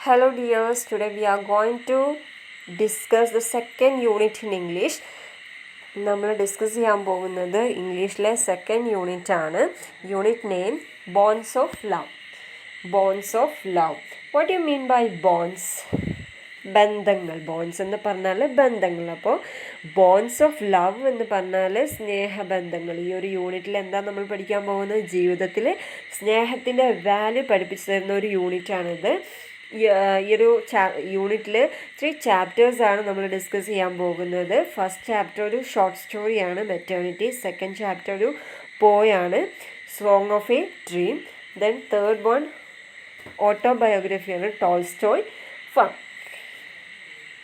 Hello dears, today we are going to discuss the second unit in English. നമ്മൾ discuss ചെയ്യാൻ പോകുന്നത് ഇംഗ്ലീഷിലെ second unit ആണ്. Unit name bonds of love. Bonds of love. What you mean by bonds? ബന്ധങ്ങൾ. Bonds എന്ന് പറഞ്ഞാൽ ബന്ധങ്ങൾ. അപ്പോൾ ബോൺസ് ഓഫ് ലവ് എന്ന് പറഞ്ഞാൽ സ്നേഹബന്ധങ്ങൾ. ഈ ഒരു യൂണിറ്റിൽ എന്താ നമ്മൾ പഠിക്കാൻ പോകുന്നത്? ജീവിതത്തിൽ സ്നേഹത്തിൻ്റെ വാല്യൂ പഠിപ്പിച്ചു തരുന്ന ഒരു യൂണിറ്റാണിത്. ഈ ഒരു യൂണിറ്റിൽ 3 ചാപ്റ്റേഴ്സാണ് നമ്മൾ ഡിസ്കസ് ചെയ്യാൻ പോകുന്നത്. ഫസ്റ്റ് ചാപ്റ്റർ ഒരു ഷോർട്ട് സ്റ്റോറിയാണ്, മെറ്റേണിറ്റി. സെക്കൻഡ് ചാപ്റ്റർ ഒരു പോയാണ്, song of a dream. Then third one ഓട്ടോബയോഗ്രഫിയാണ്, Tolstoy, fun.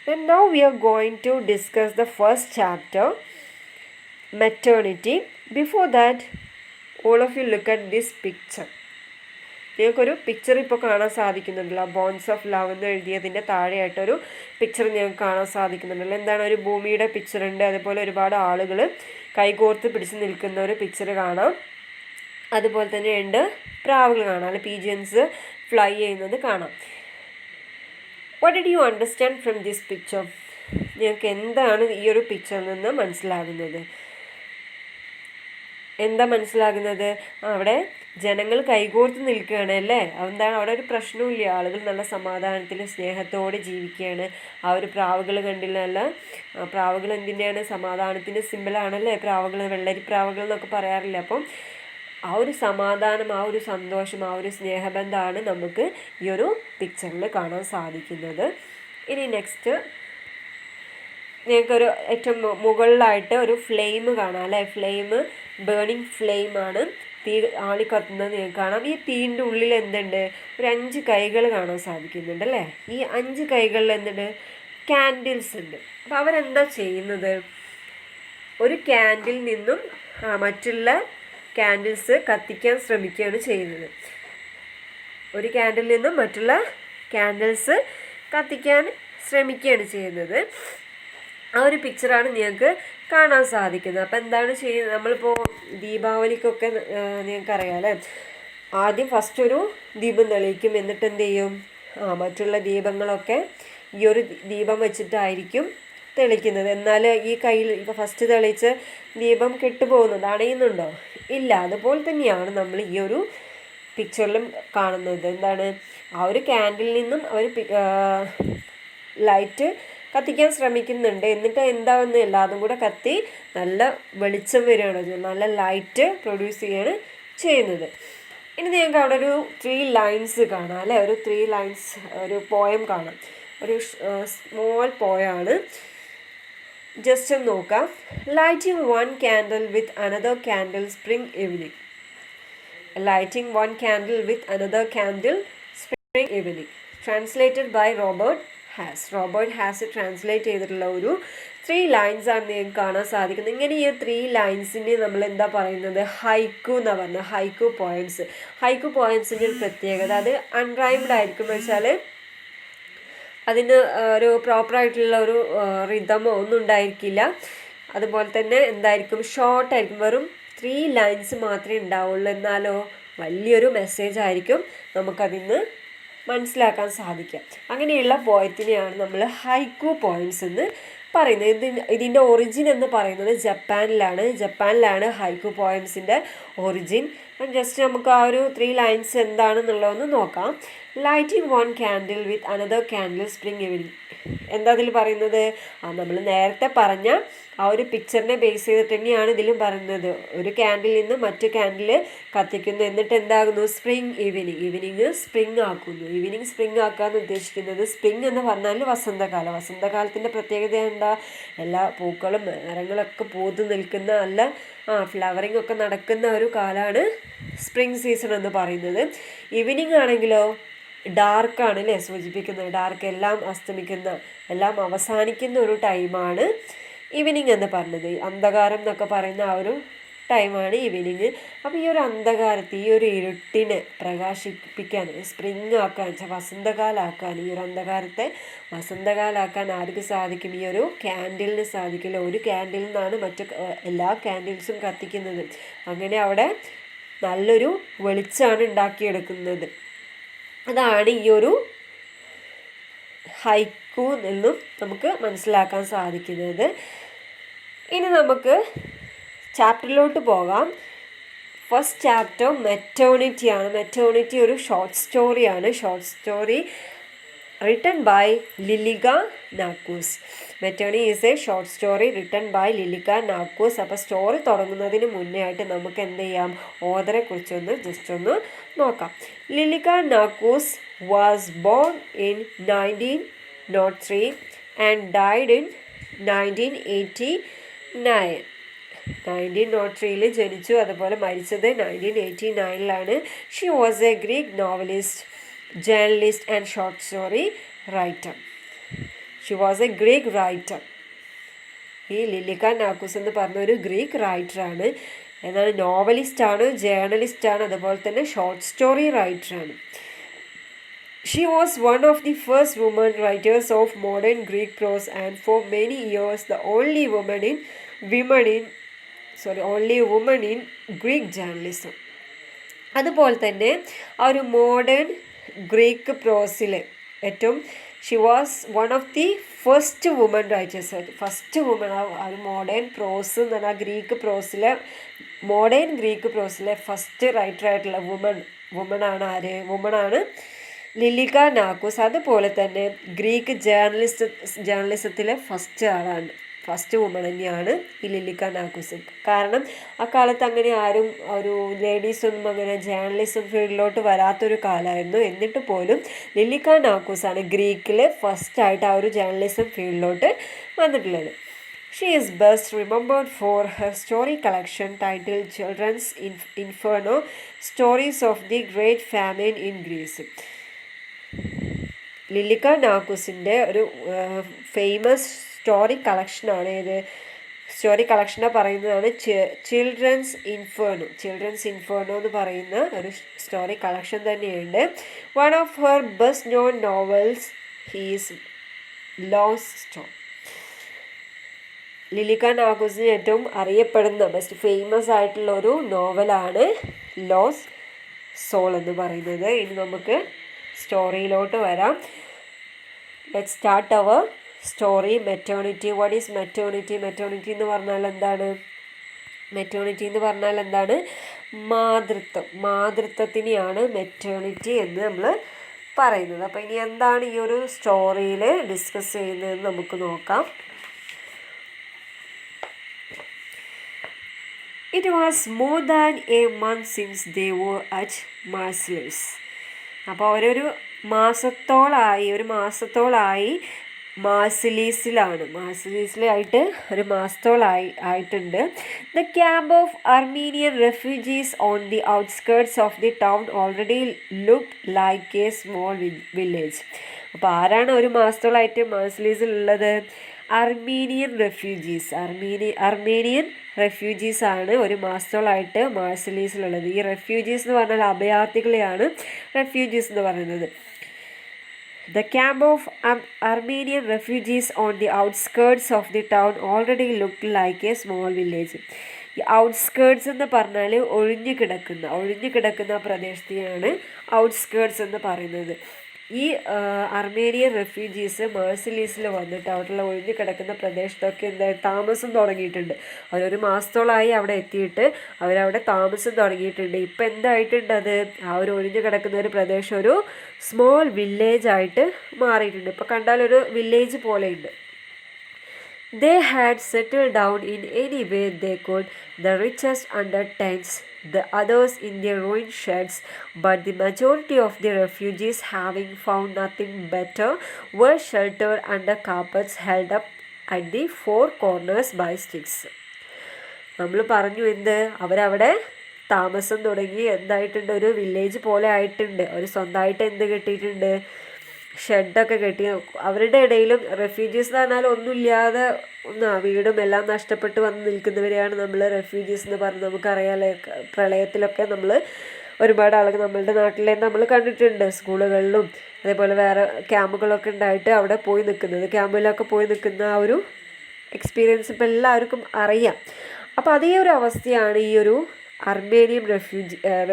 And now we are going to discuss the first chapter, maternity. Before that, all of you look at this picture. നിങ്ങൾക്കൊരു picture ഇപ്പോൾ കാണാൻ സാധിക്കുന്നുണ്ടല്ലോ. Bones of love എന്ന് എഴുതിയതിൻ്റെ താഴെയായിട്ടൊരു picture നിങ്ങൾക്ക് കാണാൻ സാധിക്കുന്നുണ്ടല്ലോ. എന്താണ്? ഒരു ഭൂമിയുടെ പിക്ചറുണ്ട്, അതുപോലെ ഒരുപാട് ആളുകൾ കൈകോർത്ത് പിടിച്ച് നിൽക്കുന്ന ഒരു പിക്ചർ കാണാം. അതുപോലെ തന്നെ ഉണ്ട് പ്രാവുകൾ കാണാം, അല്ലെ പീജിയൻസ് ഫ്ലൈ ചെയ്യുന്നത് കാണാം. What did you understand from this picture? നിങ്ങൾക്ക് എന്താണ് ഈ ഒരു പിക്ചറിൽ നിന്ന് മനസ്സിലാകുന്നത്? എന്താ മനസ്സിലാകുന്നത്? അവിടെ ജനങ്ങൾ കൈകോർത്ത് നിൽക്കുകയാണ് അല്ലേ. എന്താണ്? അവിടെ ഒരു പ്രശ്നവുമില്ല, ആളുകൾ നല്ല സമാധാനത്തിൽ സ്നേഹത്തോടെ ജീവിക്കുകയാണ്. ആ ഒരു പ്രാവുകൾ കണ്ടില്ല, പ്രാവുകൾ എന്തിൻ്റെയാണ്? സമാധാനത്തിൻ്റെ സിമ്പിളാണല്ലേ പ്രാവുകൾ, വെള്ളരി പ്രാവുകൾ എന്നൊക്കെ പറയാറില്ല. അപ്പം ആ ഒരു സമാധാനം, ആ ഒരു സന്തോഷം, ആ ഒരു സ്നേഹബന്ധമാണ് നമുക്ക് ഈ ഒരു പിക്ചറിൽ കാണാൻ സാധിക്കുന്നത്. ഇനി നെക്സ്റ്റ് നിങ്ങൾക്കൊരു ഏറ്റവും മുകളിലായിട്ട് ഒരു ഫ്ലെയിം കാണാം അല്ലേ. ഫ്ലെയിം ബേണിങ് ഫ്ലെയിമാണ്, തീ ആളിക്കത്തുന്നത് നിങ്ങൾക്ക് കാണാം. ഈ തീൻ്റെ ഉള്ളിൽ എന്തുണ്ട്? ഒരു 5 കൈകൾ കാണാൻ സാധിക്കുന്നുണ്ട് അല്ലേ. ഈ 5 കൈകളിൽ എന്തുണ്ട്? ക്യാൻഡിൽസ് ഉണ്ട്. അപ്പോൾ അവരെന്താ ചെയ്യുന്നത്? ഒരു ക്യാൻഡിൽ നിന്നും മറ്റുള്ള ക്യാൻഡിൽസ് കത്തിക്കാൻ ശ്രമിക്കുകയാണ് ചെയ്യുന്നത്. ഒരു ക്യാൻഡിൽ നിന്നും മറ്റുള്ള ക്യാൻഡിൽസ് കത്തിക്കാൻ ശ്രമിക്കുകയാണ് ചെയ്യുന്നത്. ആ ഒരു പിക്ചറാണ് നിങ്ങൾക്ക് കാണാൻ സാധിക്കുന്നത്. അപ്പോൾ എന്താണ് ചെയ്യുന്നത്? നമ്മളിപ്പോൾ ദീപാവലിക്കൊക്കെ നിങ്ങൾക്കറിയാം അല്ലേ, ആദ്യം ഫസ്റ്റ് ഒരു ദീപം തെളിയിക്കും, എന്നിട്ട് എന്ത് ചെയ്യും? മറ്റുള്ള ദീപങ്ങളൊക്കെ ഈ ഒരു ദീപം വെച്ചിട്ടായിരിക്കും തെളിക്കുന്നത്. എന്നാൽ ഈ കയ്യിൽ ഇപ്പോൾ ഫസ്റ്റ് തെളിയിച്ച് ദീപം കെട്ടുപോകുന്നത്, അണയുന്നുണ്ടോ? ഇല്ല. അതുപോലെ തന്നെയാണ് നമ്മൾ ഈ ഒരു പിക്ചറിലും കാണുന്നത്. എന്താണ്? ആ ഒരു ക്യാൻഡിൽ നിന്നും അവർ ലൈറ്റ് കത്തിക്കാൻ ശ്രമിക്കുന്നുണ്ട്. എന്നിട്ട് എന്താവുന്നില്ല, അതും കൂടെ കത്തി നല്ല വെളിച്ചം വരികയാണ്, നല്ല ലൈറ്റ് പ്രൊഡ്യൂസ് ചെയ്യുകയാണ് ചെയ്യുന്നത്. ഇനി നിങ്ങൾക്ക് അവിടെ ഒരു 3 ലൈൻസ് കാണാം അല്ലേ. ഒരു 3 ലൈൻസ് ഒരു പോയം കാണാം. ഒരു സ്മോൾ പോയാണ്. ജസ്റ്റ് ഒന്ന് നോക്കാം. Lighting 1 candle with another candle spring evening. Lighting 1 candle with another candle spring evening. Translated by Robert has translate ചെയ്തിട്ടുള്ള ഒരു 3 ലൈൻസ് ആണ് നിങ്ങൾക്ക് കാണാൻ സാധിക്കുന്നത്. ഇങ്ങനെ ഈ 3 ലൈൻസിന് നമ്മൾ എന്താ പറയുന്നത്? ഹൈക്കു എന്നാണ് പറഞ്ഞത്. ഹൈക്കു പോയംസ്. ഹൈക്കു പോയംസിൻ്റെ ഒരു പ്രത്യേകത, അത് അൺറൈംഡ് ആയിരിക്കും. എന്ന് വെച്ചാൽ അതിന് ഒരു പ്രോപ്പറായിട്ടുള്ള ഒരു റിതമോ ഒന്നും ഉണ്ടായിരിക്കില്ല. അതുപോലെ തന്നെ എന്തായിരിക്കും? ഷോർട്ടായിരിക്കും. വെറും 3 ലൈൻസ് മാത്രമേ ഉണ്ടാവുള്ളൂ. എന്നാലോ വലിയൊരു മെസ്സേജ് ആയിരിക്കും നമുക്കതിന്ന് മനസ്സിലാക്കാൻ സാധിക്കുക. അങ്ങനെയുള്ള പോയത്തിനെയാണ് നമ്മൾ ഹൈക്കു പോയംസ് എന്ന് പറയുന്നത്. ഇതിൻ്റെ ഒറിജിൻ എന്ന് പറയുന്നത് ജപ്പാനിലാണ് ഹൈക്കു പോയംസിൻ്റെ ഒറിജിൻ. ജസ്റ്റ് നമുക്ക് ആ ഒരു 3 ലൈൻസ് എന്താണെന്നുള്ളതൊന്ന് നോക്കാം. Lighting 1 candle with another candle spring evening. എന്താ ഇതിൽ പറയുന്നത്? നമ്മൾ നേരത്തെ പറഞ്ഞ ആ ഒരു പിക്ചറിനെ ബേസ് ചെയ്തിട്ട് തന്നെയാണ് ഇതിലും പറയുന്നത്. ഒരു ക്യാൻഡിൽ നിന്ന് മറ്റു ക്യാൻഡിൽ കത്തിക്കുന്നു, എന്നിട്ട് എന്താകുന്നു? സ്പ്രിങ് ഈവനിങ് സ്പ്രിങ് ആക്കുന്നു. ഈവനിങ് സ്പ്രിങ് ആക്കാന്ന് ഉദ്ദേശിക്കുന്നത്, സ്പ്രിങ് എന്ന് പറഞ്ഞാൽ വസന്തകാലം. വസന്തകാലത്തിൻ്റെ പ്രത്യേകത എന്താ? എല്ലാ പൂക്കളും മരങ്ങളൊക്കെ പൂത്തു നിൽക്കുന്ന, നല്ല ഫ്ലവറിങ് ഒക്കെ നടക്കുന്ന ഒരു കാലമാണ് സ്പ്രിങ് സീസൺ എന്ന് പറയുന്നത്. ഈവനിങ് ആണെങ്കിലോ ഡാർക്കാണ് അല്ലേ സൂചിപ്പിക്കുന്നത്. ഡാർക്ക്, എല്ലാം അസ്തമിക്കുന്ന, എല്ലാം അവസാനിക്കുന്ന ഒരു ടൈമാണ് ഈവനിങ് എന്ന് പറഞ്ഞത്. അന്ധകാരം എന്നൊക്കെ പറയുന്ന ആ ഒരു ടൈമാണ് ഈവനിങ്. അപ്പോൾ ഈ ഒരു അന്ധകാരത്തെ, ഈ ഒരു ഇരുട്ടിനെ പ്രകാശിപ്പിക്കാൻ, സ്പ്രിങ് ആക്കാൻ, വസന്തകാലാക്കാൻ, ഈ ഒരു അന്ധകാരത്തെ വസന്തകാലാക്കാൻ ആർക്ക് സാധിക്കും? ഈ ഒരു ക്യാൻഡിലിന് സാധിക്കില്ല. ഒരു ക്യാൻഡിൽ നിന്നാണ് മറ്റു എല്ലാ ക്യാൻഡിൽസും കത്തിക്കുന്നത്. അങ്ങനെ അവിടെ നല്ലൊരു വെളിച്ചമാണ് ഉണ്ടാക്കിയെടുക്കുന്നത്. അതാണ് ഈ ഒരു ഹൈക്കു എന്നും നമുക്ക് മനസ്സിലാക്കാൻ സാധിക്കുന്നത്. ഇനി നമുക്ക് ചാപ്റ്ററിലോട്ട് പോകാം. ഫസ്റ്റ് ചാപ്റ്റർ മെറ്റേണിറ്റിയാണ്. മെറ്റേണിറ്റി ഒരു ഷോർട്ട് സ്റ്റോറിയാണ്. Short story written by Lilica Narcos. Maternity is a short story written by Lilika Nakos. അപ്പോൾ സ്റ്റോറി തുടങ്ങുന്നതിന് മുന്നേ ആയിട്ട് നമുക്ക് എന്ത് ചെയ്യാം, ഓഥറെ കുറിച്ചൊന്ന് ജസ്റ്റ് ഒന്ന് നോക്കാം. Lilika Nakos was born in 1903 and died in 1989. 1903 ജനിച്ചു, അതുപോലെ മരിച്ചത് 1989. She was a Greek novelist, journalist and short story writer. She was a Greek writer. ഈ ലിലിക്ക നാക്കോസ് എന്ന് പറഞ്ഞ ഒരു ഗ്രീക്ക് റൈറ്ററാണ്. എന്നാൽ നോവലിസ്റ്റാണ്, ജേർണലിസ്റ്റാണ്, അതുപോലെ തന്നെ ഷോർട്ട് സ്റ്റോറി റൈറ്ററാണ്. She was one of the first women writers of modern Greek prose and for many years the only woman in Greek journalism. അതുപോലെ തന്നെ ആ ഒരു മോഡേൺ ഗ്രീക്ക് പ്രോസിലെ ഏറ്റവും she was one of the first woman writers. First woman ആ ഒരു modern പ്രോസ് എന്ന് പറഞ്ഞാൽ modern Greek പ്രോസിലെ first റൈറ്ററായിട്ടുള്ള വുമണാണ് ലിലിക്ക നാക്കോസ്. അതുപോലെ തന്നെ ഗ്രീക്ക് ജേർണലിസത്തിലെ ഫസ്റ്റ് വുമൺ തന്നെയാണ് ഈ ലിലിക്ക നാക്കോസ്. കാരണം അക്കാലത്ത് അങ്ങനെ ആരും ഒരു ലേഡീസൊന്നും അങ്ങനെ ജേർണലിസം ഫീൽഡിലോട്ട് വരാത്തൊരു കാലമായിരുന്നു. എന്നിട്ട് പോലും ലിലിക്ക നാക്കോസാണ് ഗ്രീക്കിൽ ഫസ്റ്റായിട്ട് ആ ഒരു ജേർണലിസം ഫീൽഡിലോട്ട് വന്നിട്ടുള്ളത്. She is best remembered for her story collection title children's inferno, stories of the great famine in Greece. Lilika നാക്കോസിൻ്റെ ഒരു ഫേമസ് സ്റ്റോറി കളക്ഷനാണ്. സ്റ്റോറി കളക്ഷനെ പറയുന്നതാണ് ചിൽഡ്രൻസ് ഇൻഫെർണോ എന്ന് പറയുന്ന ഒരു സ്റ്റോറി കളക്ഷൻ തന്നെയുണ്ട്. One of her best known novels his lost stone. Lilika നാക്കോസിന് ഏറ്റവും അറിയപ്പെടുന്ന ബെസ്റ്റ് ഫേമസ് ആയിട്ടുള്ള ഒരു നോവലാണ് ലോസ്റ്റ് സോൾ എന്ന് പറയുന്നത്. ഇനി നമുക്ക് സ്റ്റോറിയിലോട്ട് വരാം. Let's start our story. Maternity. What is maternity? Maternity എന്ന് പറഞ്ഞാൽ എന്താണ്? മാതൃത്വത്തിനെയാണ് മെറ്റേണിറ്റി എന്ന് നമ്മൾ പറയുന്നത്. അപ്പോൾ ഇനി എന്താണ് ഈ ഒരു സ്റ്റോറിയിൽ ഡിസ്കസ് ചെയ്യുന്നതെന്ന് നമുക്ക് നോക്കാം. It was more than a month since they were at Marseilles. അപ്പോൾ ഒരു മാസത്തോളായി മാർസിലീസിലായിട്ട് ഒരു മാസത്തോളായിട്ടുണ്ട്. The camp of Armenian refugees on the outskirts of the town already look like a small village. അപ്പോൾ ആരാണ് ഒരു മാസത്തോളായിട്ട് മാർസിലീസിലുള്ളത്? അർമീനിയൻ റെഫ്യൂജീസ് ആണ് ഒരു മാസത്തോളായിട്ട് മാർസിലീസിലുള്ളത്. ഈ റെഫ്യൂജീസ് എന്ന് പറഞ്ഞാൽ അഭയാർത്ഥികളെയാണ് റെഫ്യൂജീസ് എന്ന് പറയുന്നത്. The camp of Armenian refugees on the outskirts of the town already looked like a small village. ഈ ഔട്ട്സ്കേർട്സ് എന്ന് പറഞ്ഞാൽ ഒഴിഞ്ഞു കിടക്കുന്ന പ്രദേശത്തെയാണ് ഔട്ട്സ്കേർട്സ് എന്ന് പറയുന്നത്. ഈ അർമേനിയൻ റെഫ്യൂജീസ് മാർസിലീസിൽ വന്നിട്ട് അവിടെയുള്ള ഒഴിഞ്ഞു കിടക്കുന്ന പ്രദേശത്തൊക്കെ താമസം തുടങ്ങിയിട്ടുണ്ട്. അവരൊരു മാസത്തോളമായി അവിടെ എത്തിയിട്ട് അവരവിടെ താമസം തുടങ്ങിയിട്ടുണ്ട്. ഇപ്പം എന്തായിട്ടുണ്ട്? അത് ആ ഒരു ഒഴിഞ്ഞു കിടക്കുന്ന ഒരു പ്രദേശം ഒരു സ്മോൾ വില്ലേജ് ആയിട്ട് മാറിയിട്ടുണ്ട്. ഇപ്പോൾ കണ്ടാൽ ഒരു വില്ലേജ് പോലെയുണ്ട്. They had settled down in any way they could, the richest under tents, the others in their ruined sheds, but the majority of the refugees, having found nothing better, were sheltered under carpets held up at the four corners by sticks. നമ്മൾ പറഞ്ഞു അവരവിടെ താമസം തുടങ്ങി എന്തായിട്ടുണ്ട്? ഒരു village പോലെ ആയിട്ടുണ്ട്. അവർ സ്വന്തമായിട്ട് കിട്ടിയിട്ടുണ്ട്? ഷെഡൊക്കെ കെട്ടി. അവരുടെ ഇടയിലും റെഫ്യൂജീസ് എന്ന് പറഞ്ഞാൽ ഒന്നുമില്ലാതെ വീടും എല്ലാം നഷ്ടപ്പെട്ട് വന്ന് നിൽക്കുന്നവരെയാണ് നമ്മൾ റെഫ്യൂജീസ് എന്ന് പറഞ്ഞ് നമുക്കറിയാമല്ലേ. പ്രളയത്തിലൊക്കെ നമ്മൾ ഒരുപാട് ആളുകൾ നമ്മളുടെ നാട്ടിലെ നമ്മൾ കണ്ടിട്ടുണ്ട്. സ്കൂളുകളിലും അതേപോലെ വേറെ ക്യാമ്പുകളൊക്കെ ഉണ്ടായിട്ട് അവിടെ ക്യാമ്പിലൊക്കെ പോയി നിൽക്കുന്ന ആ ഒരു എക്സ്പീരിയൻസ് ഇപ്പോൾ എല്ലാവർക്കും അറിയാം. അപ്പോൾ അതേ ഒരു അവസ്ഥയാണ് ഈ ഒരു അർമേനിയൻ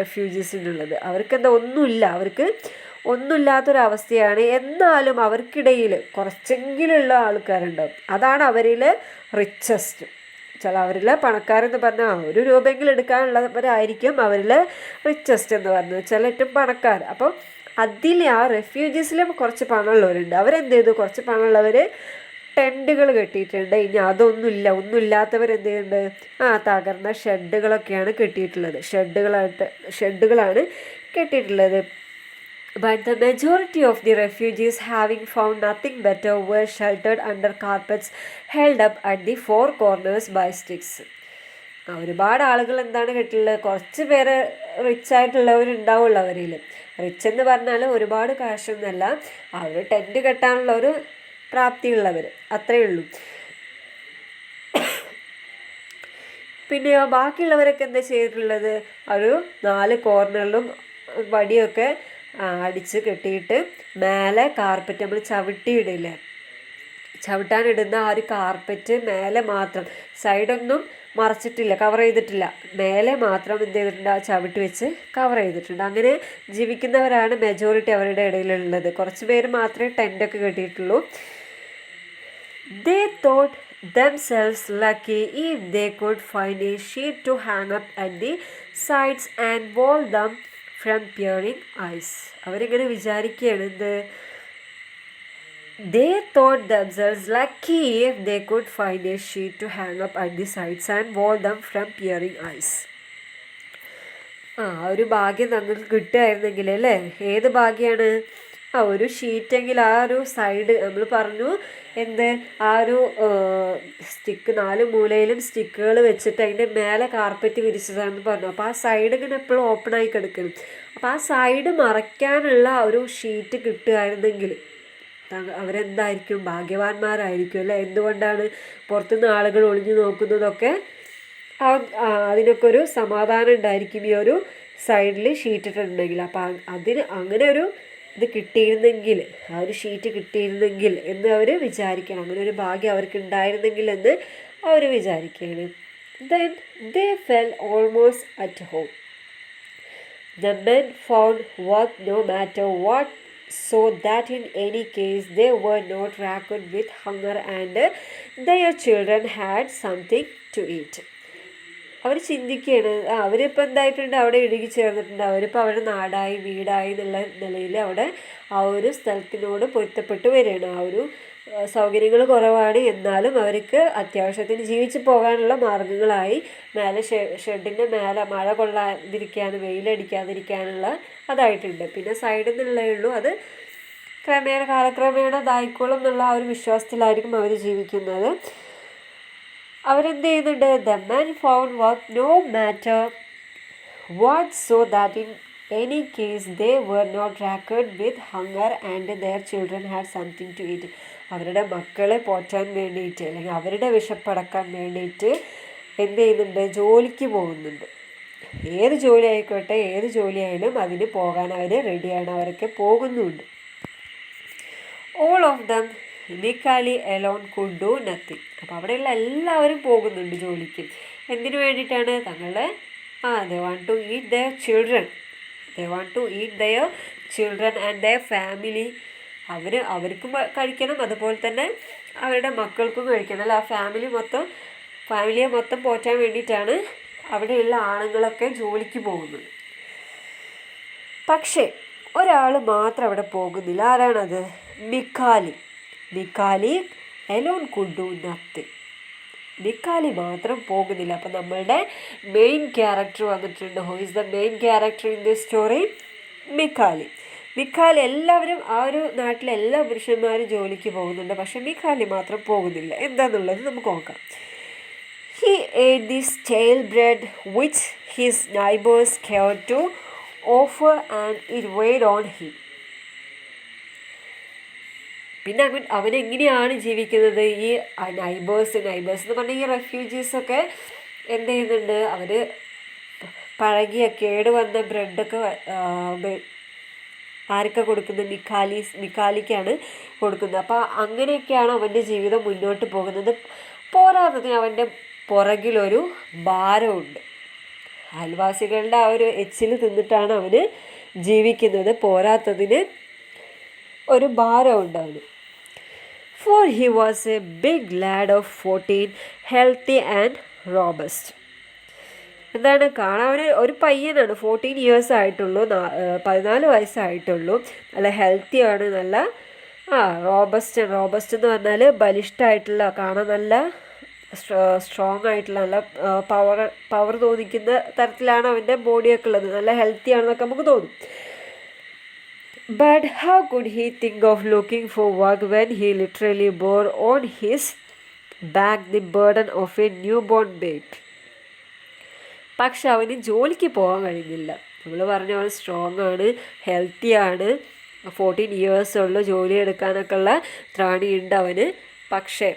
റെഫ്യൂജീസിനുള്ളത്. അവർക്ക് ഒന്നുമില്ല. അവർക്ക് ഒന്നുമില്ലാത്തൊരവസ്ഥയാണ്. എന്നാലും അവർക്കിടയിൽ കുറച്ചെങ്കിലുള്ള ആൾക്കാരുണ്ടാവും. അതാണ് അവരിൽ റിച്ചസ്റ്റ്. അവരിൽ പണക്കാരെന്ന് പറഞ്ഞാൽ ₹1 എടുക്കാനുള്ളവരായിരിക്കും അവരിൽ റിച്ചസ്റ്റ് എന്ന് പറഞ്ഞത്, ഏറ്റവും പണക്കാർ. അപ്പം അതിൽ ആ റെഫ്യൂജീസിലും കുറച്ച് പണമുള്ളവരുണ്ട്. അവരെന്ത് ചെയ്തു? കുറച്ച് പണമുള്ളവർ ടെൻറ്റുകൾ കെട്ടിയിട്ടുണ്ട്. ഇനി ഒന്നുമില്ലാത്തവർ എന്ത് ചെയ്യുന്നുണ്ട്? തകർന്ന ഷെഡുകളൊക്കെയാണ് കെട്ടിയിട്ടുള്ളത്. ഷെഡുകളാണ് കെട്ടിയിട്ടുള്ളത്. But the majority of the refugees, having found nothing better, were sheltered under carpets held up at the four corners by sticks. ഒരുപാട് ആളുകൾ എന്താണ് കെട്ടിയിട്ടുള്ളത്? കുറച്ച് പേര് റിച്ചായിട്ടുള്ളവരുണ്ടാവുള്ളൂ അവരിൽ. റിച്ച് എന്ന് പറഞ്ഞാൽ ഒരുപാട് കാശൊന്നുമല്ല, അവർ ടെൻറ്റ് കെട്ടാനുള്ള ഒരു പ്രാപ്തിയുള്ളവർ, അത്രയേ ഉള്ളൂ. പിന്നെ ബാക്കിയുള്ളവരൊക്കെ എന്താ ചെയ്തിട്ടുള്ളത്? ഒരു 4 കോർണറിലും വടിയൊക്കെ അടിച്ച് കെട്ടിയിട്ട് മേലെ കാർപ്പറ്റ്, നമ്മൾ ചവിട്ടിയിടില്ലേ, ചവിട്ടാനിടുന്ന ആ ഒരു കാർപ്പറ്റ് മേലെ മാത്രം, സൈഡൊന്നും മറച്ചിട്ടില്ല, കവർ ചെയ്തിട്ടില്ല, മേലെ മാത്രം എന്ത് ചെയ്തിട്ടുണ്ട്? ആ ചവിട്ടി വെച്ച് കവർ ചെയ്തിട്ടുണ്ട്. അങ്ങനെ ജീവിക്കുന്നവരാണ് മെജോറിറ്റി അവരുടെ ഇടയിലുള്ളത്. കുറച്ച് പേര് മാത്രമേ ടെൻറ്റൊക്കെ കെട്ടിയിട്ടുള്ളൂ. They thought themselves lucky if they could find a sheet to hang up at the sides and wall them from peering eyes. അവരിങ്ങനെ വിചാരിക്കുകയാണ് എന്ത്? They thought themselves lucky if they could find a sheet to hang up at the sides and wall them from peering eyes. ഒരു ഭാഗ്യം ഞങ്ങൾക്ക് കിട്ടുമായിരുന്നെങ്കിൽ അല്ലേ? ഏത് ഭാഗ്യമാണ്? ഒരു ഷീറ്റെങ്കിൽ ആ ഒരു സൈഡ്, നമ്മൾ പറഞ്ഞു എന്ത്, ആ ഒരു സ്റ്റിക്ക് 4 മൂലയിലും സ്റ്റിക്കുകൾ വെച്ചിട്ട് അതിൻ്റെ മേലെ കാർപ്പറ്റ് വിരിച്ചതാണെന്ന് പറഞ്ഞു. അപ്പോൾ ആ സൈഡ് ഇങ്ങനെ എപ്പോഴും ഓപ്പണായി കിടക്കണം. അപ്പോൾ ആ സൈഡ് മറയ്ക്കാനുള്ള ഒരു ഷീറ്റ് കിട്ടുമായിരുന്നെങ്കിൽ അവരെന്തായിരിക്കും? ഭാഗ്യവാന്മാരായിരിക്കും അല്ലേ? എന്തുകൊണ്ടാണ്? പുറത്തുനിന്ന് ആളുകൾ ഒളിഞ്ഞു നോക്കുന്നതൊക്കെ അതിനൊക്കെ ഒരു സമാധാനം ഉണ്ടായിരിക്കും ഈ ഒരു സൈഡിൽ ഷീറ്റ് ഇട്ടിട്ടുണ്ടെങ്കിൽ. അപ്പോൾ അങ്ങനെ ഒരു ഇത് കിട്ടിയിരുന്നെങ്കിൽ, ആ ഒരു ഷീറ്റ് കിട്ടിയിരുന്നെങ്കിൽ എന്ന് അവർ വിചാരിക്കണം. അങ്ങനെ ഒരു ഭാഗ്യം അവർക്ക് ഉണ്ടായിരുന്നെങ്കിൽ എന്ന് അവർ വിചാരിക്കുകയാണ്. Then they felt almost at home. The men found work no matter what, so that in any case they were not racked with hunger and their children had something to eat. അവർ ചിന്തിക്കുകയാണ്, അവരിപ്പോൾ എന്തായിട്ടുണ്ട്? അവിടെ ഇടുകി ചേർന്നിട്ടുണ്ട്. അവരിപ്പോൾ അവരുടെ നാടായി വീടായി എന്നുള്ള നിലയിൽ അവിടെ ആ ഒരു സ്ഥലത്തിനോട് പൊരുത്തപ്പെട്ട് വരികയാണ്. ആ ഒരു സൗകര്യങ്ങൾ കുറവാണ്, എന്നാലും അവർക്ക് അത്യാവശ്യത്തിന് ജീവിച്ച് പോകാനുള്ള മാർഗങ്ങളായി മേലെ ഷെഡിൻ്റെ മേലെ മഴ കൊള്ളാതിരിക്കാനും വെയിലടിക്കാതിരിക്കാനുള്ള അതായിട്ടുണ്ട്. പിന്നെ സൈഡിൽ നിന്നുള്ളേ ഉള്ളൂ, അത് കാലക്രമേണ ഇതായിക്കോളും എന്നുള്ള ആ ഒരു വിശ്വാസത്തിലായിരിക്കും അവർ ജീവിക്കുന്നത്. അവരെന്ത് ചെയ്യുന്നുണ്ട്? The men found work no matter what, so that in any case they were not racked with hunger and their children had something to eat. അവരുടെ മക്കളെ പോറ്റാൻ വേണ്ടിയിട്ട്, അല്ലെങ്കിൽ അവരുടെ വിശപ്പടക്കാൻ വേണ്ടിയിട്ട് എന്ത് ചെയ്യുന്നുണ്ട്? ജോലിക്ക് പോകുന്നുണ്ട്. ഏത് ജോലി ആയിക്കോട്ടെ, ഏത് ജോലിയായാലും അതിന് പോകാൻ അവർ റെഡിയാണ്, അവരൊക്കെ പോകുന്നുണ്ട്. All of them, Mikali alone could do nothing. അപ്പോൾ അവിടെയുള്ള എല്ലാവരും പോകുന്നുണ്ട് ജോലിക്ക്. എന്തിനു വേണ്ടിയിട്ടാണ്? തങ്ങളുടെ they want to eat their children. They want to eat their children and their family. അവർക്കും കഴിക്കണം, അതുപോലെ തന്നെ അവരുടെ മക്കൾക്കും കഴിക്കണം അല്ല. ഫാമിലിയെ മൊത്തം പോറ്റാൻ വേണ്ടിയിട്ടാണ് അവിടെയുള്ള ആണുങ്ങളൊക്കെ ജോലിക്ക് പോകുന്നത്. പക്ഷേ ഒരാൾ മാത്രം അവിടെ പോകുന്നില്ല. ആരാണത്? മിക്കാലി alone could do nothing. മിക്കാലി മാത്രം പോകുന്നില്ല. അപ്പം നമ്മളുടെ മെയിൻ ക്യാരക്ടർ വന്നിട്ടുണ്ട്. Who is the main character in this story? മിക്കാലി. എല്ലാവരും ആ ഒരു നാട്ടിലെ എല്ലാ പുരുഷന്മാരും ജോലിക്ക് പോകുന്നുണ്ട്, പക്ഷെ മിക്കാലി മാത്രം പോകുന്നില്ല. എന്താണെന്നുള്ളത് നമുക്ക് നോക്കാം. He ate the stale bread which his neighbors cared to offer and it weighed on him. പിന്നെ അവനെങ്ങനെയാണ് ജീവിക്കുന്നത്? ഈ നൈബേഴ്സ് എന്ന് പറഞ്ഞാൽ ഈ റെഫ്യൂജീസൊക്കെ എന്ത് ചെയ്യുന്നുണ്ട്? അവർ പഴകിയ കേടുവന്ന ബ്രെഡൊക്കെ ആർക്കാണ് കൊടുക്കുന്നത്? മിക്കാലിക്കാണ് കൊടുക്കുന്നത്. അപ്പോൾ അങ്ങനെയൊക്കെയാണ് അവൻ്റെ ജീവിതം മുന്നോട്ട് പോകുന്നത്. പോരാത്തതിന് അവൻ്റെ പുറകിലൊരു ഭാരമുണ്ട്. അയൽവാസികളുടെ ആ ഒരു എച്ചിൽ തിന്നിട്ടാണ് അവന് ജീവിക്കുന്നത്. പോരാത്തതിന് ഒരു ഭാരമുണ്ട് അവന്. For he was a big lad of 14, healthy and robust. എന്താണ് കാണാൻ ഒരു പയ്യനാണ്, 14 ഇയേഴ്സ് ആയിട്ടുള്ളൂ, 14 വയസ്സായിട്ടുള്ളൂ, നല്ല ഹെൽത്തിയാണ്, നല്ല റോബസ്റ്റ് എന്ന് പറഞ്ഞാൽ ബലിഷ്ഠമായിട്ടുള്ള, കാണാൻ നല്ല സ്ട്രോങ് ആയിട്ടുള്ള, നല്ല പവർ തോന്നിക്കുന്ന തരത്തിലാണ് അവൻ്റെ ബോഡിയൊക്കെ ഉള്ളത്, നല്ല ഹെൽത്തി ആണെന്നൊക്കെ നമുക്ക് തോന്നും. But how could he think of looking for work when he literally bore on his back the burden of a newborn babe? പക്ഷെ അവന് ജോലിക്ക് പോകാൻ കഴിയുന്നില്ല. നമ്മൾ പറഞ്ഞു അവൻ സ്ട്രോങ് ആണ്, ഹെൽത്തി ആണ്, 14 ഇയേഴ്സ് ഉള്ള, ജോലി എടുക്കാനൊക്കെ ഉള്ള ത്രാണിയുണ്ട് അവന്. പക്ഷേ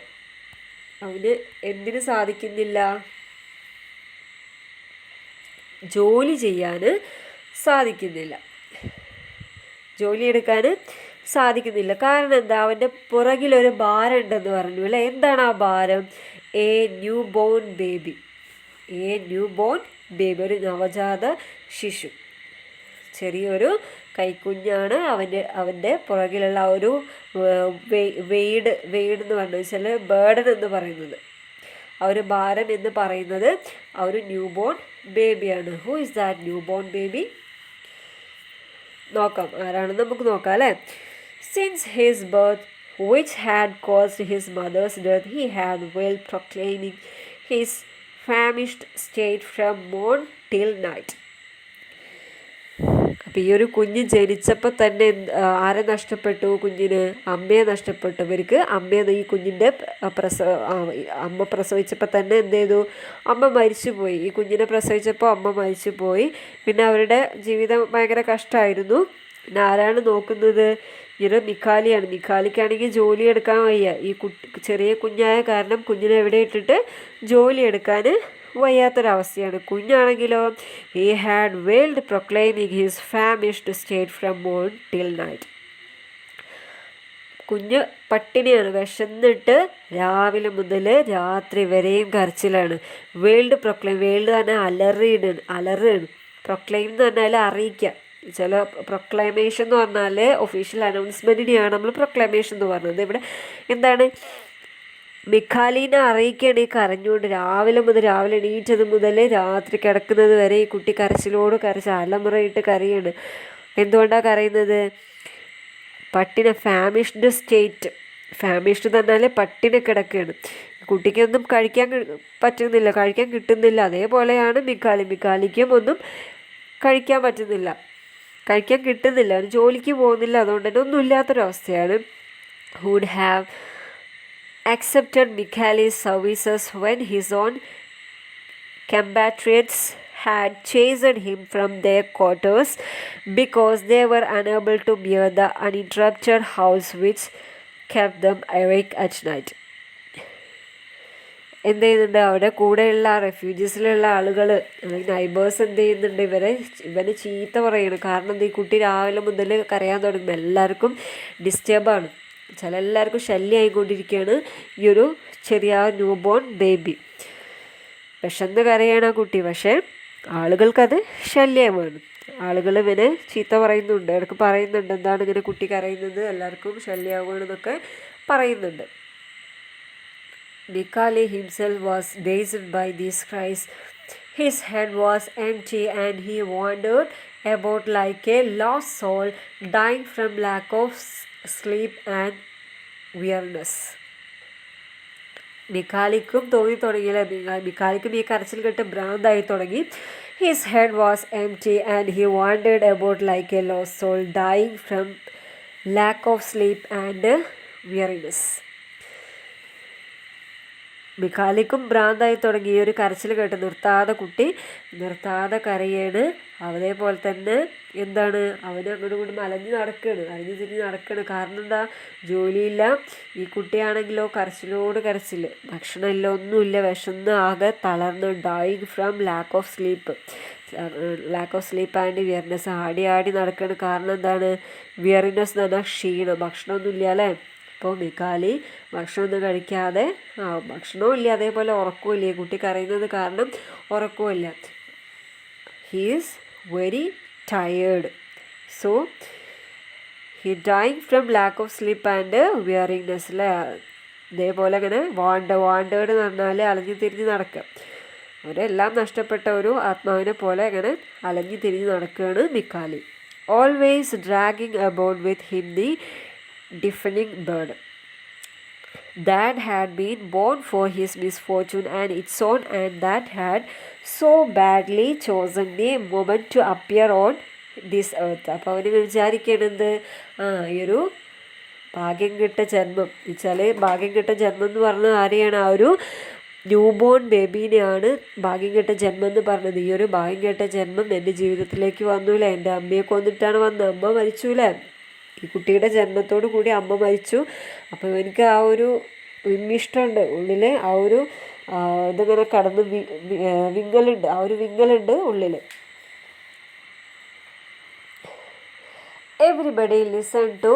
അവന് എന്തിനു സാധിക്കുന്നില്ല? ജോലി ചെയ്യാൻ സാധിക്കുന്നില്ല, ജോലി എടുക്കാൻ സാധിക്കുന്നില്ല. കാരണം എന്താ? അവൻ്റെ പുറകിലൊരു ഭാരം ഉണ്ടെന്ന് പറഞ്ഞു അല്ലേ? എന്താണ് ആ ഭാരം? എ ന്യൂ ബോൺ ബേബി, ഒരു നവജാത ശിശു, ചെറിയൊരു കൈക്കുഞ്ഞാണ് അവൻ്റെ പുറകിലുള്ള ആ ഒരു വെയ്ഡ് എന്ന് പറഞ്ഞു വെച്ചാൽ ബേർഡൻ എന്ന് പറയുന്നത്, ആ ഒരു ഭാരം എന്ന് പറയുന്നത് ആ ഒരു ന്യൂ ബോൺ ബേബിയാണ്. Who is that new born baby? നോക്കാം ആരാണെന്ന് നമുക്ക് നോക്കാം അല്ലേ. Since his birth which had caused his mother's death, he had well proclaiming his famished state from morn till night. അപ്പോൾ ഈ ഒരു കുഞ്ഞ് ജനിച്ചപ്പോൾ തന്നെ ആരെ നഷ്ടപ്പെട്ടു? കുഞ്ഞിന് അമ്മയെ നഷ്ടപ്പെട്ടു. ഇവർക്ക് ഈ കുഞ്ഞിൻ്റെ അമ്മ പ്രസവിച്ചപ്പോൾ തന്നെ എന്ത് ചെയ്തു? അമ്മ മരിച്ചുപോയി. ഈ കുഞ്ഞിനെ പ്രസവിച്ചപ്പോൾ അമ്മ മരിച്ചുപോയി. പിന്നെ അവരുടെ ജീവിതം ഭയങ്കര കഷ്ടമായിരുന്നു. പിന്നെ ആരാണ് നോക്കുന്നത്? മിക്കാലിയാണ്. മിക്കാലിക്കാണെങ്കിൽ ജോലി എടുക്കാൻ വയ്യ. ഈ ചെറിയ കുഞ്ഞായ കാരണം കുഞ്ഞിനെ എവിടെ ഇട്ടിട്ട് ജോലി എടുക്കാൻ വയ്യാത്തൊരവസ്ഥയാണ്. കുഞ്ഞാണെങ്കിലോ he had wailed proclaiming his famished state from morn till night. കുഞ്ഞ് പട്ടിണിയാണ്, വിശന്നിട്ട് രാവിലെ മുതൽ രാത്രി വരെയും കരച്ചിലാണ്. വേൾഡ് തന്നെ അലറുകയാണ്. പ്രൊക്ലെയിം എന്ന് പറഞ്ഞാൽ അറിയിക്കുക. ചില പ്രൊക്ലമേഷൻ എന്ന് പറഞ്ഞാൽ ഒഫീഷ്യൽ അനൗൺസ്മെൻറ്റിനെയാണ് നമ്മൾ പ്രൊക്ലമേഷൻ എന്ന് പറഞ്ഞത്. ഇവിടെ എന്താണ്? മിഖാലിനെ അറിയിക്കുകയാണ് ഈ കരഞ്ഞുകൊണ്ട്. രാവിലെ എണീറ്റത് മുതൽ രാത്രി കിടക്കുന്നത് വരെ ഈ കുട്ടി കരച്ചിലോട് അലമുറയിട്ട് കരയാണ്. എന്തുകൊണ്ടാണ് കരയുന്നത്? ഫാമിഷ്ഡ് സ്റ്റേറ്റ്. ഫാമിഷ്ഡ് പറഞ്ഞാൽ പട്ടിണി കിടക്കുകയാണ്. കുട്ടിക്കൊന്നും കഴിക്കാൻ പറ്റുന്നില്ല, കഴിക്കാൻ കിട്ടുന്നില്ല. അതേപോലെയാണ് മിക്കാലിക്കും ഒന്നും കഴിക്കാൻ പറ്റുന്നില്ല, കഴിക്കാൻ കിട്ടുന്നില്ല. അവന് ജോലിക്ക് പോകുന്നില്ല, അതുകൊണ്ട് തന്നെ ഒന്നുമില്ലാത്തൊരവസ്ഥയാണ്. would have accepted Mikhali's services when his own compatriots had chased him from their quarters because they were unable to bear the uninterrupted house which kept them awake at night. എന്ത് ചെയ്യുന്നുണ്ട്? അവിടെ കൂടെയുള്ള റെഫ്യൂജീസിലുള്ള ആളുകൾ, നൈബേഴ്സ് എന്ത് ചെയ്യുന്നുണ്ട്? ഇവനെ ചീത്ത പറയണം. കാരണം ഈ കുട്ടി രാവിലെ മുതൽ കരയാൻ തുടങ്ങുമ്പോൾ എല്ലാവർക്കും ഡിസ്റ്റർബാണ്, എല്ലാവർക്കും ശല്യമായിക്കൊണ്ടിരിക്കുകയാണ് ഈ ഒരു ചെറിയ ന്യൂ ബോൺ ബേബി. വിശന്ന് കരയാണ് ആ കുട്ടി. പക്ഷേ ആളുകൾക്കത് ശല്യമാണ്. ആളുകൾ ഇവനെ ചീത്ത പറയുന്നുണ്ട്, ഇടയ്ക്ക് പറയുന്നുണ്ട് എന്താണ് ഇങ്ങനെ കുട്ടി കരയുന്നത്, എല്ലാവർക്കും ശല്യമാവുകയാണെന്നൊക്കെ പറയുന്നുണ്ട്. Mikhali himself was dazed by these cries. His head was empty and he wandered about like a lost soul, dying from lack of sleep and weariness. മിഖാലിക്കും തോന്നി തുടങ്ങിയില്ല. മിഖാലിക്കും ഈ കരച്ചിൽ കേട്ട് ഭ്രാന്തായി തുടങ്ങി. His head was empty and he wandered about like a lost soul, dying from lack of sleep and weariness. മിഖാലിക്കും ഭ്രാന്തായി തുടങ്ങി. ഈ ഒരു കരച്ചിൽ കേട്ട് നിർത്താതെ കരയാണ്. അതേപോലെ തന്നെ എന്താണ്, അവന് അങ്ങോട്ടും ഇങ്ങോട്ടും അലഞ്ഞു തിരിഞ്ഞ് നടക്കുകയാണ്. കാരണം എന്താ? ജോലിയില്ല. ഈ കുട്ടിയാണെങ്കിലോ കരച്ചിൽ, ഭക്ഷണമില്ല, ഒന്നുമില്ല, വിശന്ന് ആകെ തളർന്ന്, dying from lack of sleep and weariness. ആടി നടക്കുകയാണ്. കാരണം എന്താണ്? വിയർനെസ് എന്ന് പറഞ്ഞാൽ ക്ഷീണം, ഭക്ഷണമൊന്നുമില്ല അല്ലേ. അപ്പോൾ മിഖാലി ഭക്ഷണമൊന്നും കഴിക്കാതെ, ഭക്ഷണവും ഇല്ല, അതേപോലെ ഉറക്കവും ഇല്ല. കുട്ടി കരയുന്നത് കാരണം ഉറക്കവും ഇല്ല. He is very tired. So he dying from lack of sleep and weariness അല്ലേ. ഇതേപോലെ അങ്ങനെ വാണ്ടേഡ് എന്ന് പറഞ്ഞാൽ അലഞ്ഞു തിരിഞ്ഞ് നടക്കുക. അവരെല്ലാം നഷ്ടപ്പെട്ട ഒരു ആത്മാവിനെ പോലെ അങ്ങനെ അലഞ്ഞു തിരിഞ്ഞ് നടക്കുകയാണ് Mikali. Always dragging about with him the deafening bird that had been born for his misfortune and its own, and that had so badly chosen the moment to appear on this earth. അപ്പോൾ അവന് വിചാരിക്കണത് ഈ ഒരു ഭാഗ്യം കിട്ട ജന്മം വെച്ചാൽ ഭാഗ്യം കിട്ട ജന്മം എന്ന് പറഞ്ഞാൽ ആരെയാണ്? ആ ഒരു ന്യൂ ബോൺ ബേബീനെയാണ് ഭാഗ്യം കെട്ട ജന്മം എന്ന് പറഞ്ഞത്. ഈ ഒരു ഭാഗ്യം കെട്ട ജന്മം എൻ്റെ ജീവിതത്തിലേക്ക് വന്നൂല്ലേ, എൻ്റെ അമ്മയെ കൊന്നിട്ടാണ് വന്നത്. അമ്മ മരിച്ചൂല്ലേ, ഈ കുട്ടിയുടെ ജന്മത്തോടു കൂടി അമ്മ മരിച്ചു. അപ്പോൾ എനിക്ക് ആ ഒരു വിമ്മിഷ്ടമുണ്ട് ഉള്ളിൽ, ആ ഒരു ഇതിങ്ങനെ കടന്ന് വിങ്ങലുണ്ട്, ആ ഒരു വിങ്ങലുണ്ട് ഉള്ളിൽ. Everybody listen to